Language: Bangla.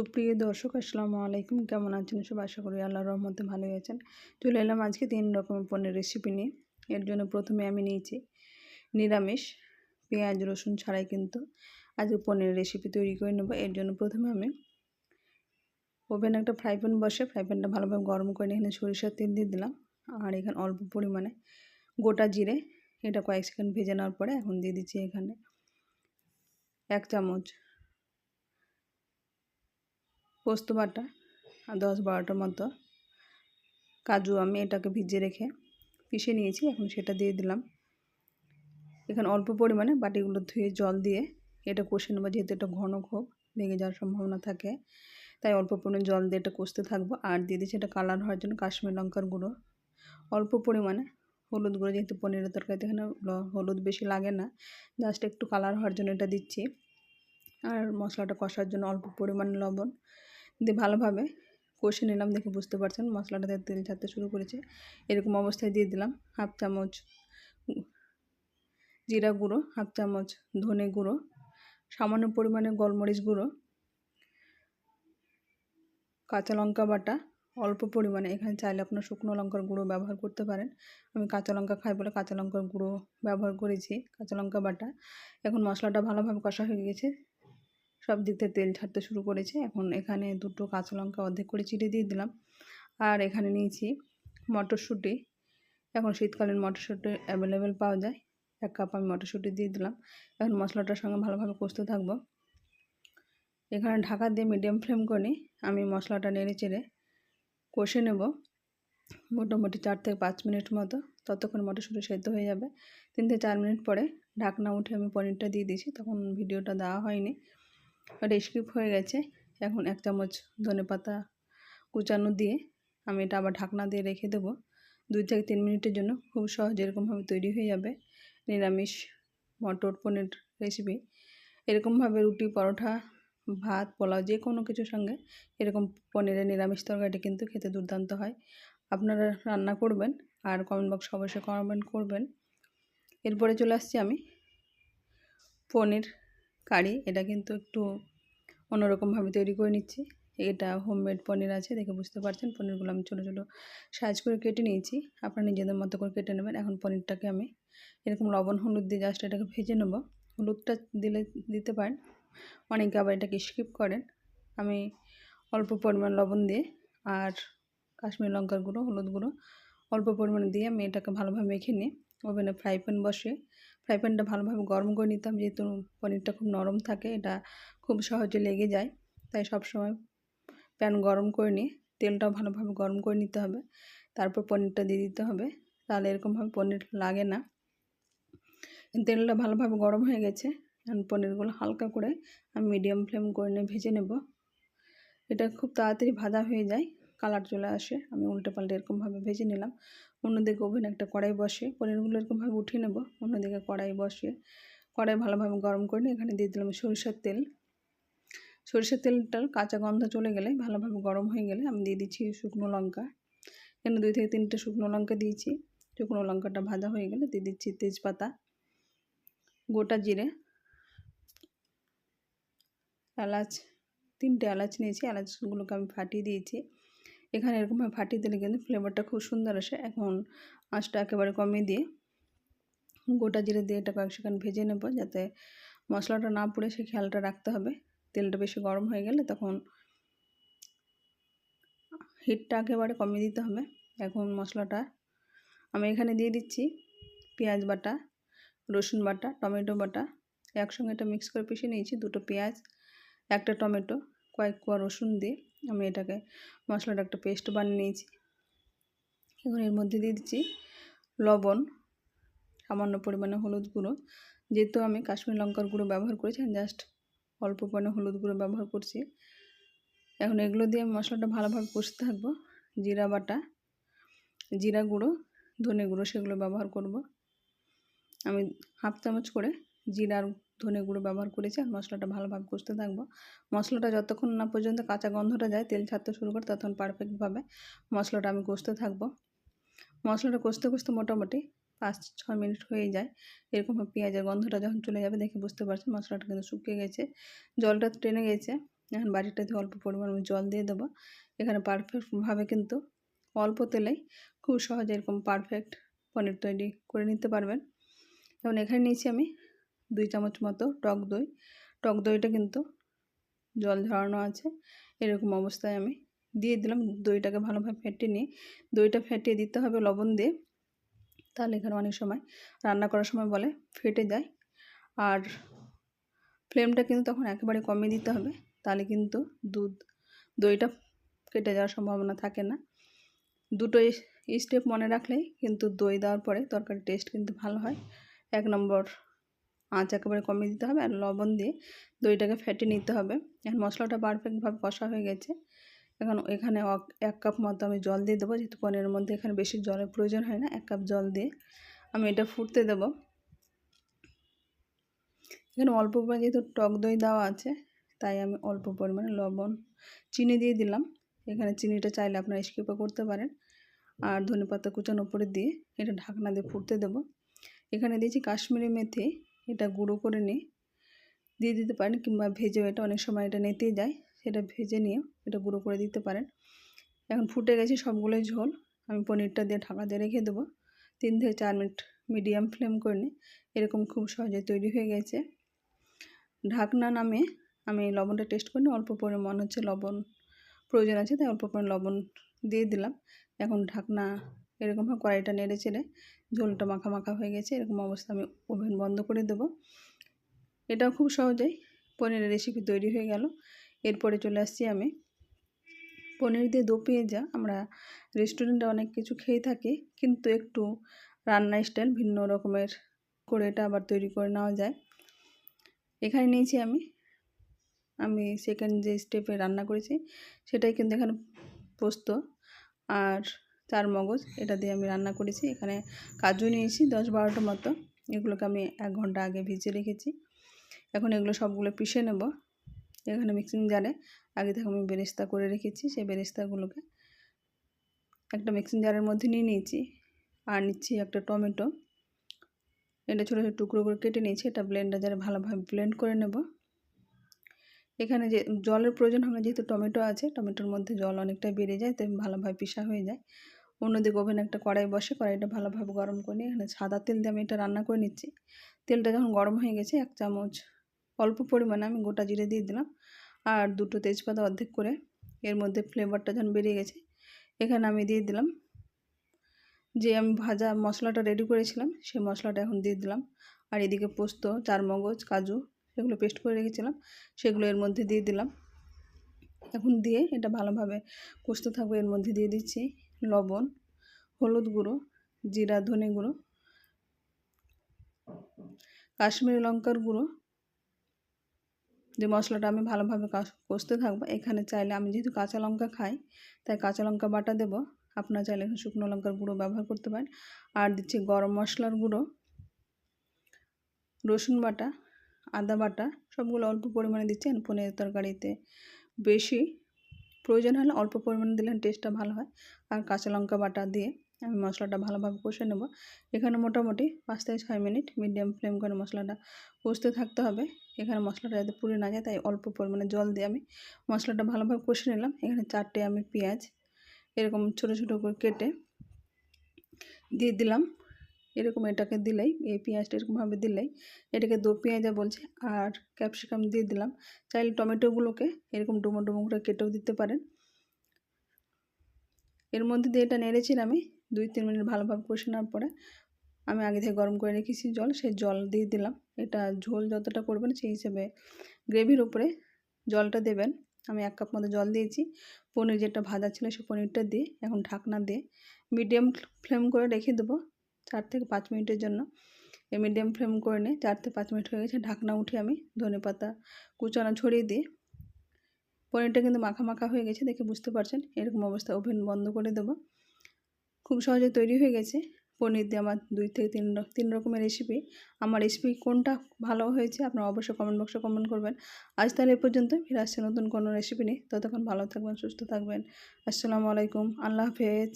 সুপ্রিয় দর্শক আসসালামু আলাইকুম। কেমন আছেন সব? আশা করি আল্লাহর রহমতে ভালোই আছেন। চলে এলাম আজকে 3 রকমের পণ্যের রেসিপি নিয়ে। এর জন্য প্রথমে আমি নিয়েছি নিরামিষ, পেঁয়াজ রসুন ছাড়াই কিন্তু আজকে পণ্যের রেসিপি তৈরি করে নেব। এর জন্য প্রথমে আমি ওভেনে একটা ফ্রাই প্যান বসে ফ্রাই প্যানটা ভালোভাবে গরম করে এখানে সরিষার তেল দিয়ে দিলাম। আর এখানে অল্প পরিমাণে গোটা জিরে, এটা কয়েক সেকেন্ড ভেজে নেওয়ার পরে এখন দিয়ে দিচ্ছি এখানে 1 চামচ পোস্ত বাটা আর 10-12টার মতো কাজু আমি এটাকে ভিজিয়ে রেখে পিষে নিয়েছি। এখন সেটা দিয়ে দিলাম। এখানে অল্প পরিমাণে বাটিগুলো ধুয়ে জল দিয়ে এটা কষে নেবো, যেহেতু এটা ঘন খুব লেগে যাওয়ার সম্ভাবনা থাকে, তাই অল্প পরিমাণে জল দিয়ে এটা কষতে থাকবো। আর দিয়ে দিচ্ছি এটা কালার হওয়ার জন্য কাশ্মীর লঙ্কার গুঁড়ো, অল্প পরিমাণে হলুদ গুঁড়ো, যেহেতু পনিরের তরকারিতে এখানে হলুদ বেশি লাগে না, জাস্ট একটু কালার হওয়ার জন্য এটা দিচ্ছি। আর মশলাটা কষার জন্য অল্প পরিমাণে লবণ দিয়ে ভালোভাবে কষে নিলাম। দেখে বুঝতে পারছেন মশলাটাতে তেল ছাড়তে শুরু করেছে। এরকম অবস্থায় দিয়ে দিলাম 1/2 চামচ জিরা গুঁড়ো, 1/2 চামচ ধনে গুঁড়ো, সামান্য পরিমাণে গোলমরিচ গুঁড়ো, কাঁচা লঙ্কা বাটা অল্প পরিমাণে। এখানে চাইলে আপনার শুকনো লঙ্কার গুঁড়ো ব্যবহার করতে পারেন। আমি কাঁচা লঙ্কা খাই বলে কাঁচা লঙ্কার গুঁড়ো ব্যবহার করেছি, কাঁচা লঙ্কা বাটা। এখন মশলাটা ভালোভাবে কষা হয়ে গেছে, সব দিক থেকে তেল ছাড়তে শুরু করেছে। এখন এখানে 2টো কাঁচা লঙ্কা অর্ধেক করে চিড়ে দিয়ে দিলাম। আর এখানে নিয়েছি মটরশুঁটি। এখন শীতকালীন মটরশুঁটি অ্যাভেলেবেল পাওয়া যায়, 1 কাপ আমি মটরশুঁটি দিয়ে দিলাম। এখন মশলাটার সঙ্গে ভালোভাবে কষতে থাকবো। এখানে ঢাকা দিয়ে মিডিয়াম ফ্লেম করে আমি মশলাটা নেড়ে চেড়ে কষে নেব মোটামুটি 4 থেকে 5 মিনিট মতো। ততক্ষণ মটরশুঁটি সেদ্ধ হয়ে যাবে। 3 থেকে 4 মিনিট পরে ঢাকনা উঠে আমি পনিরটা দিয়ে দিয়েছি, তখন ভিডিওটা দেওয়া হয়নি, ওটা স্কিপ হয়ে গেছে। এখন 1 চামচ ধনেপাতা কুচানো দিয়ে আমি এটা আবার ঢাকনা দিয়ে রেখে দেবো 2 থেকে 3 মিনিটের জন্য। খুব সহজ এরকমভাবে তৈরি হয়ে যাবে নিরামিষ মটর পনির রেসিপি। এরকমভাবে রুটি, পরোটা, ভাত, পোলাও যে কোনো কিছুর সঙ্গে এরকম পনিরের নিরামিষ তরকারিটা কিন্তু খেতে দুর্দান্ত হয়। আপনারা রান্না করবেন আর কমেন্ট বক্সে অবশ্যই কমেন্ট করবেন। এরপরে চলে আসছি আমি পনির কারি। এটা কিন্তু একটু অন্যরকমভাবে তৈরি করে নিচ্ছি। এটা হোমমেড পনির আছে, দেখে বুঝতে পারছেন। পনিরগুলো আমি ছোটো ছোটো সাইজ করে কেটে নিয়েছি, আপনারা নিজেদের মতো করে কেটে নেবেন। এখন পনিরটাকে আমি এরকম লবণ হলুদ দিয়ে জাস্ট এটাকে ভেজে নেব। হলুদটা দিতে পারেন, অনেকে আবার এটাকে স্কিপ করেন। আমি অল্প পরিমাণ লবণ দিয়ে আর কাশ্মীর লঙ্কার গুঁড়ো, হলুদ গুঁড়ো অল্প পরিমাণে দিয়ে আমি এটাকে ভালোভাবে মেখে নিয়ে ওভেনে ফ্রাই প্যান বসিয়ে ফ্রাই প্যানটা ভালোভাবে গরম করে নিতাম। যেহেতু পনিরটা খুব নরম থাকে, এটা খুব সহজে লেগে যায়, তাই সবসময় প্যান গরম করে নিয়ে তেলটাও ভালোভাবে গরম করে নিতে হবে। তারপর পনিরটা দিয়ে দিতে হবে, তাহলে এরকমভাবে পনির লাগে না। তেলটা ভালোভাবে গরম হয়ে গেছে। এখন পনিরগুলো হালকা করে আমি মিডিয়াম ফ্লেম করে নিয়ে ভেজে নেব। এটা খুব তাড়াতাড়ি ভাজা হয়ে যায়, কালার চলে আসে। আমি উল্টে পাল্টে এরকমভাবে ভেজে নিলাম। অন্যদিকে ওভেনে একটা কড়াই বসে পনিরগুলো এরকমভাবে উঠিয়ে নেব। অন্যদিকে কড়াই বসিয়ে কড়াই ভালোভাবে গরম করে নিয়ে এখানে দিয়ে দিলাম সরিষার তেল। সরিষার তেলটার কাঁচা গন্ধ চলে গেলে, ভালোভাবে গরম হয়ে গেলে আমি দিয়ে দিচ্ছি শুকনো লঙ্কা। এখানে 2 থেকে 3টে শুকনো লঙ্কা দিয়েছি। শুকনো লঙ্কাটা ভাজা হয়ে গেলে দিয়ে দিচ্ছি তেজপাতা, গোটা জিরে, এলাচ, 3টে এলাচ নিয়েছি। এলাচগুলোকে আমি ফাটিয়ে দিয়েছি। এখানে এরকমভাবে ফাটিয়ে দিলে কিন্তু ফ্লেভারটা খুব সুন্দর আসে। এখন আঁচটা একেবারে কমিয়ে দিয়ে গোটা জিরে দিয়ে এটা কয়েক সেকেন্ড ভেজে নেব, যাতে মশলাটা না পুড়ে সে খেয়ালটা রাখতে হবে। তেলটা বেশি গরম হয়ে গেলে তখন হিটটা একেবারে কমিয়ে দিতে হবে। এখন মশলাটা আমি এখানে দিয়ে দিচ্ছি পেঁয়াজ বাটা, রসুন বাটা, টমেটো বাটা, একসঙ্গে এটা মিক্স করে পিষে নিয়েছি। 2টো পেঁয়াজ, 1টা টমেটো, কয়েক কোয়া রসুন দিয়ে আমি এটাকে মশলাটা একটা পেস্ট বানিয়ে নিয়েছি। এখন এর মধ্যে দিয়ে দিচ্ছি লবণ, সামান্য পরিমাণে হলুদ গুঁড়ো। যেহেতু আমি কাশ্মীর লঙ্কার গুঁড়ো ব্যবহার করেছি, জাস্ট অল্প পরিমাণে হলুদ গুঁড়ো ব্যবহার করছি। এখন এগুলো দিয়ে আমি মশলাটা ভালোভাবে কষতে থাকবো। জিরা বাটা, জিরা গুঁড়ো, ধনে গুঁড়ো সেগুলো ব্যবহার করব। আমি 1/2 চামচ করে জিরা আর ধনে গুঁড়ো ব্যবহার করেছি। আর মশলাটা ভালোভাবে কষতে থাকবো। মশলাটা যতক্ষণ না পর্যন্ত কাঁচা গন্ধটা যায়, তেল ছাড়তে শুরু করে, ততক্ষণ পারফেক্টভাবে মশলাটা আমি কষতে থাকবো। মশলাটা কষতে কষতে মোটামুটি 5-6 মিনিট হয়ে যায়। এরকমভাবে পেঁয়াজের গন্ধটা যখন চলে যাবে, দেখে বুঝতে পারছেন মশলাটা কিন্তু শুকিয়ে গেছে, জলটা টেনে গেছে। এখন বাটিটাতে অল্প পরিমাণ আমি জল দিয়ে দেবো। এখানে পারফেক্টভাবে কিন্তু অল্প তেলেই খুব সহজে এরকম পারফেক্ট পনির তৈরি করে নিতে পারবেন। এবং এখানে নিয়েছি আমি 2 চামচ মতো টক দই। টক দইটা কিন্তু জল ঝরানো আছে, এরকম অবস্থায় আমি দিয়ে দিলাম। দইটাকে ভালোভাবে ফেটিয়ে নিয়ে দইটা ফেটিয়ে দিতে হবে লবণ দিয়ে, তাহলে এখানে অনেক সময় রান্না করার সময় বলে ফেটে যায়। আর ফ্লেমটা কিন্তু তখন একেবারে কমিয়ে দিতে হবে, তাহলে কিন্তু দইটা কেটে যাওয়ার সম্ভাবনা থাকে না। দুটো স্টেপ মনে রাখলেই কিন্তু দই দেওয়ার পরে তরকারির টেস্ট কিন্তু ভালো হয়। 1 নম্বর আঁচ একেবারে কমিয়ে দিতে হবে আর লবণ দিয়ে দইটাকে ফেটে নিতে হবে। এখন মশলাটা পারফেক্টভাবে কষা হয়ে গেছে। এখন এখানে 1 কাপ মতো আমি জল দিয়ে দেবো, যেহেতু পনিরের মধ্যে এখানে বেশি জলের প্রয়োজন হয় না। 1 কাপ জল দিয়ে আমি এটা ফুটতে দেবো। এখানে অল্প পরিমাণে যেহেতু টক দই দেওয়া আছে, তাই আমি অল্প পরিমাণে লবণ চিনি দিয়ে দিলাম। এখানে চিনিটা চাইলে আপনারা স্কিপও করতে পারেন। আর ধনেপাতা কুচানো উপরে দিয়ে এটা ঢাকনা দিয়ে ফুটতে দেবো। এখানে দিয়েছি কাশ্মীরি মেথি, এটা গুঁড়ো করে নিয়ে দিয়ে দিতে পারেন, কিংবা ভেজেও, এটা অনেক সময় এটা নেতিয়ে যায়, সেটা ভেজে নিয়েও এটা গুঁড়ো করে দিতে পারেন। এখন ফুটে গেছে সবগুলোই ঝোল, আমি পনিরটা দিয়ে ঢাকা দিয়ে রেখে দেবো। 3 থেকে 4 মিনিট মিডিয়াম ফ্লেম করে নিয়ে এরকম খুব সহজে তৈরি হয়ে গেছে। ঢাকনা নামিয়ে আমি লবণটা টেস্ট করে নিই, অল্প পরিমাণ হচ্ছে লবণ প্রয়োজন আছে, তাই অল্প পরিমাণ লবণ দিয়ে দিলাম। এখন ঢাকনা এরকমভাবে কড়াইটা নেড়ে চেড়ে ঝোলটা মাখা মাখা হয়ে গেছে, এরকম অবস্থা আমি ওভেন বন্ধ করে দেবো। এটাও খুব সহজেই পনিরের রেসিপি তৈরি হয়ে গেল। এরপরে চলে আসছি আমি পনির দিয়ে দো পেঁয়াজা। আমরা রেস্টুরেন্টে অনেক কিছু খেয়ে থাকি, কিন্তু একটু রান্নার স্টাইল ভিন্ন রকমের করে এটা আবার তৈরি করে নেওয়া যায়। এখানে নিয়েছি আমি সেকেন্ড যে স্টেপে রান্না করেছি সেটাই কিন্তু এখানে পোস্ত আর চারমগজ এটা দিয়ে আমি রান্না করেছি। এখানে কাজু নিয়েছি 10-12টা মতো, এগুলোকে আমি 1 ঘন্টা আগে ভিজিয়ে রেখেছি। এখন এগুলো সবগুলো পিষে নেব। এখানে মিক্সিং জারে আগে থেকে আমি বেরেস্তা করে রেখেছি, সেই বেরেস্তাগুলোকে একটা মিক্সিং জারের মধ্যে নিয়ে নিয়েছি। আর নিচ্ছি একটা টমেটো, এটা ছোটো ছোটো টুকরো করে কেটে নিয়েছি, এটা ব্লেন্ডার জারে ভালোভাবে ব্লেন্ড করে নেব। এখানে যে জলের প্রয়োজন হবে, যেহেতু টমেটো আছে, টমেটোর মধ্যে জল অনেকটাই বেড়ে যায়, তাই ভালোভাবে পিষা হয়ে যায়। অন্যদিকে ওভেনে একটা কড়াই বসে, কড়াইটা ভালোভাবে গরম করে নিয়ে এখানে সাদা তেল দিয়ে আমি এটা রান্না করে নিচ্ছি। তেলটা যখন গরম হয়ে গেছে 1 চামচ অল্প পরিমাণে আমি গোটা জিরে দিয়ে দিলাম, আর 2টো তেজপাতা অর্ধেক করে। এর মধ্যে ফ্লেভারটা যখন বেরিয়ে গেছে, এখানে আমি দিয়ে দিলাম যে আমি ভাজা মশলাটা রেডি করেছিলাম, সেই মশলাটা এখন দিয়ে দিলাম। আর এদিকে পোস্ত, চারমগজ, কাজু সেগুলো পেস্ট করে রেখেছিলাম, সেগুলো এর মধ্যে দিয়ে দিলাম। এখন দিয়ে এটা ভালোভাবে কষতে থাকবে। এর মধ্যে দিয়ে দিচ্ছি লবণ, হলুদ গুঁড়ো, জিরা ধনে গুঁড়ো, কাশ্মীরি লঙ্কার গুঁড়ো, যে মশলাটা আমি ভালোভাবে কষতে থাকবো। এখানে চাইলে, আমি যেহেতু কাঁচা লঙ্কা খাই তাই কাঁচা লঙ্কা বাটা দেবো, আপনারা চাইলে এখানে শুকনো লঙ্কার গুঁড়ো ব্যবহার করতে পারেন। আর দিচ্ছি গরম মশলার গুঁড়ো, রসুন বাটা, আদা বাটা, সবগুলো অল্প পরিমাণে দিচ্ছি। পনিরের তরকারিতে বেশি প্রয়োজন হলে অল্প পরিমাণে দিলে টেস্টটা ভালো হয়। আর কাঁচা লঙ্কা বাটা দিয়ে আমি মশলাটা ভালোভাবে কষে নেব। এখানে মোটামুটি 5 থেকে 6 মিনিট মিডিয়াম ফ্লেম করে মশলাটা কষতে থাকতে হবে। এখানে মশলাটা যাতে পুড়ে না যায়, তাই অল্প পরিমাণে জল দিয়ে আমি মশলাটা ভালোভাবে কষে নিলাম। এখানে 4টে আমি পেঁয়াজ এরকম ছোটো ছোটো করে কেটে দিয়ে দিলাম। এরকম এটাকে দিলেই, এই পেঁয়াজটা এরকমভাবে দিলেই এটাকে দো পেঁয়াজা বলছে। আর ক্যাপসিকাম দিয়ে দিলাম, চাইলে টমেটোগুলোকে এরকম ডুমো ডুমো করে কেটেও দিতে পারেন। এর মধ্যে দিয়ে এটা নেড়েছিলাম আমি 2-3 মিনিট ভালোভাবে কষে নেওয়ার পরে আমি আগে থেকে গরম করে রেখেছি জল, সেই জল দিয়ে দিলাম। এটা ঝোল যতটা করবেন সেই হিসেবে গ্রেভির উপরে জলটা দেবেন। আমি 1 কাপ মতো জল দিয়েছি। পনির যেটা ভাজা ছিল সেই পনিরটা দিয়ে এখন ঢাকনা দিয়ে মিডিয়াম ফ্লেম করে রেখে দেবো 4 থেকে 5 মিনিটের জন্য। এই মিডিয়াম ফ্লেম করে নিয়ে 4 থেকে 5 মিনিট হয়ে গেছে, ঢাকনা উঠে আমি ধনেপাতা কুচানো ছড়িয়ে দিয়ে, পনিরটা কিন্তু মাখা মাখা হয়ে গেছে দেখে বুঝতে পারছেন। এরকম অবস্থায় ওভেন বন্ধ করে দেবো। খুব সহজে তৈরি হয়ে গেছে পনির দিয়ে আমার 2 থেকে 3 রকমের রেসিপি। আমার রেসিপি কোনটা ভালো হয়েছে আপনারা অবশ্যই কমেন্ট বক্সে কমেন্ট করবেন। আজ তাহলে এ পর্যন্ত, ফিরে আসছে নতুন কোনো রেসিপি নিয়ে। ততক্ষণ ভালো থাকবেন, সুস্থ থাকবেন। আসসালামু আলাইকুম, আল্লাহ হাফেজ।